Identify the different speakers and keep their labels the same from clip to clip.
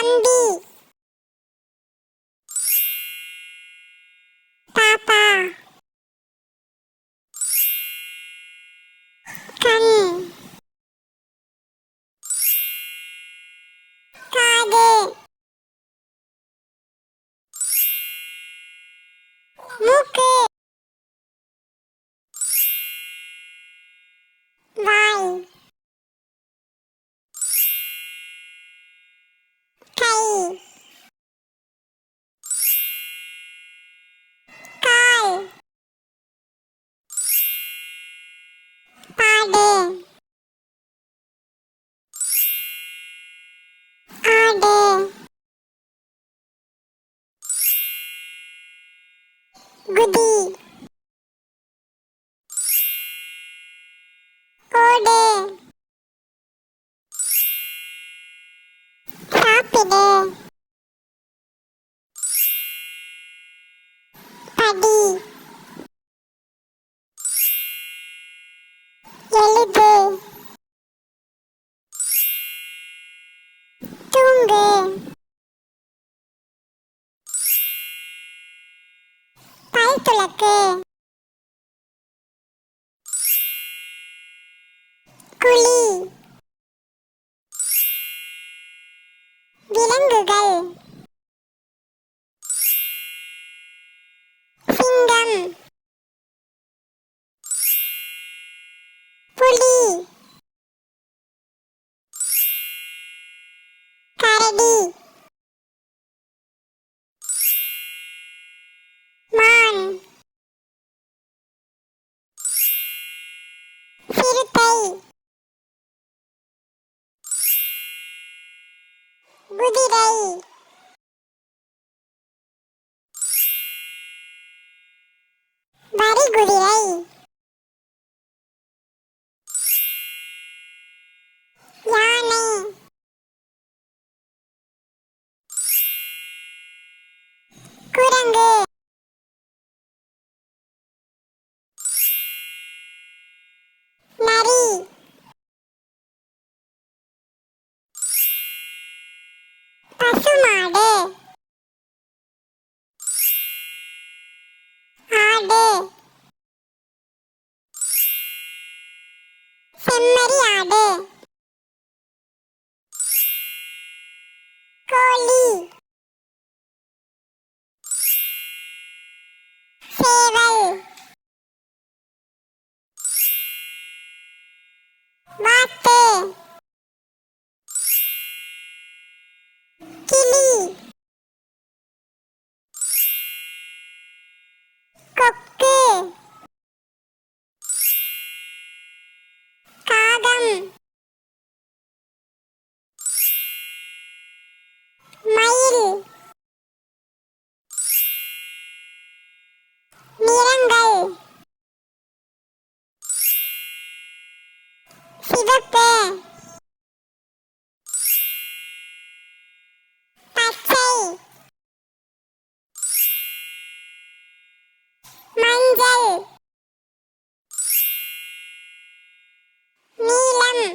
Speaker 1: தம்பி, தாத்தா, கண், காது, மூக்கு, வாய், கை, கால், பாடு, ஆடு, குதி, ஓடு, சாப்பிடு, படி, எழுது, தூங்கு, பல் துலக்கு, குழி, விலங்குகள், சிங்கம், புலி, கரடி, மான், சிறுத்தை, குதிரை, வரிகுதிரை, யானை, குரங்கு, நரி, பசுமாடு, ஆடு, செம்மறி ஆடு, கோழி, சேவல், வாத்து, கிளி, கொக்கு, காகம், மயில், நிறங்கள், சிவப்பு, பச்சை, மஞ்சள், நீலம்,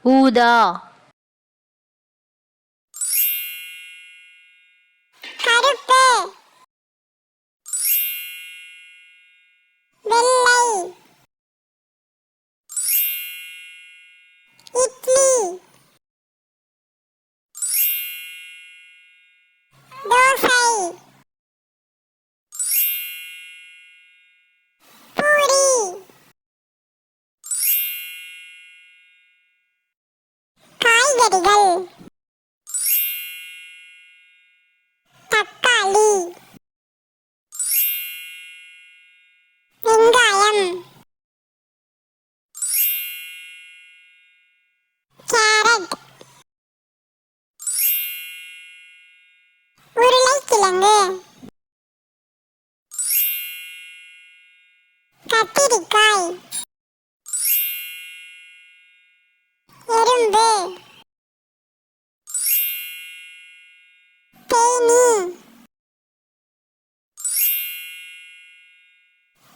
Speaker 2: ஊதா,
Speaker 1: கருப்பு, வெள்ளை, இட்லி, தோசை, பூரி, காய்கறிகள், தக்காளி, வெங்காயம், கேரட், உருளைக்கிழங்கு, கத்திரிக்காய், எறும்பு, தேனீ,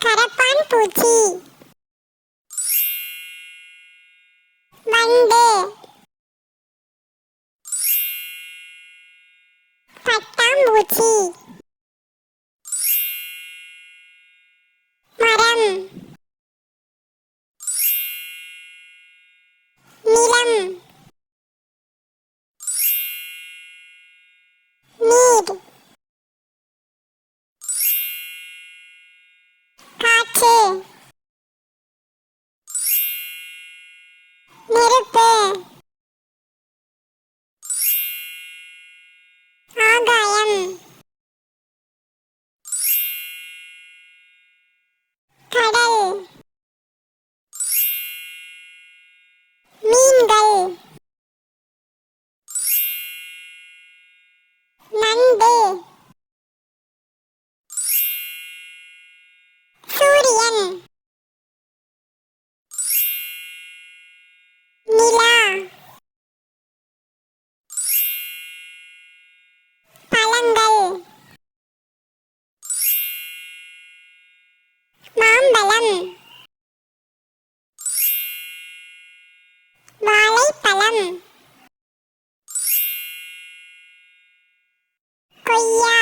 Speaker 1: கரப்பான் பூச்சி, வண்டு, பட்டாம்பூச்சி, மரம், நிலம், நீர், காற்று, நெருப்பு, ஆகாயம், கடல், மீன்கள், நண்டு, சூரியன், நிலா, பழங்கள், மாம்பழம், வாழைப்பழம், கொய்யா,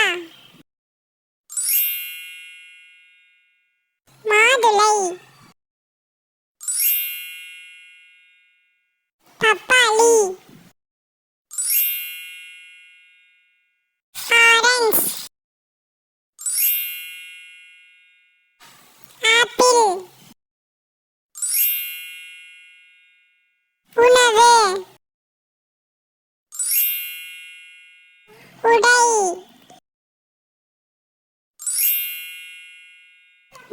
Speaker 1: மாதுளை, பப்பாளி, ஆரஞ்சு, ஆப்பிள், உணவு, உடை,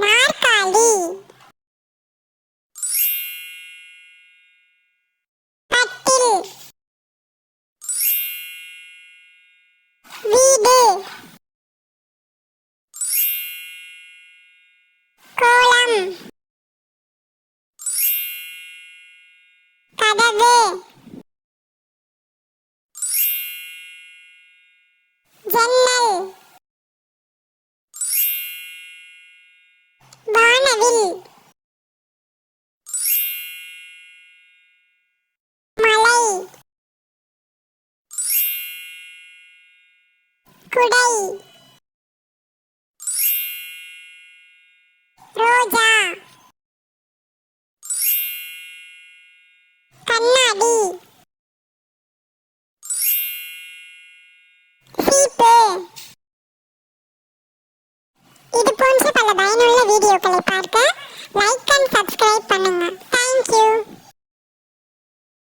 Speaker 1: நாற்காலி, கட்டில், வீடு, கோலம், கதவு, ஜன்னல், வானவில், மலை, குடை.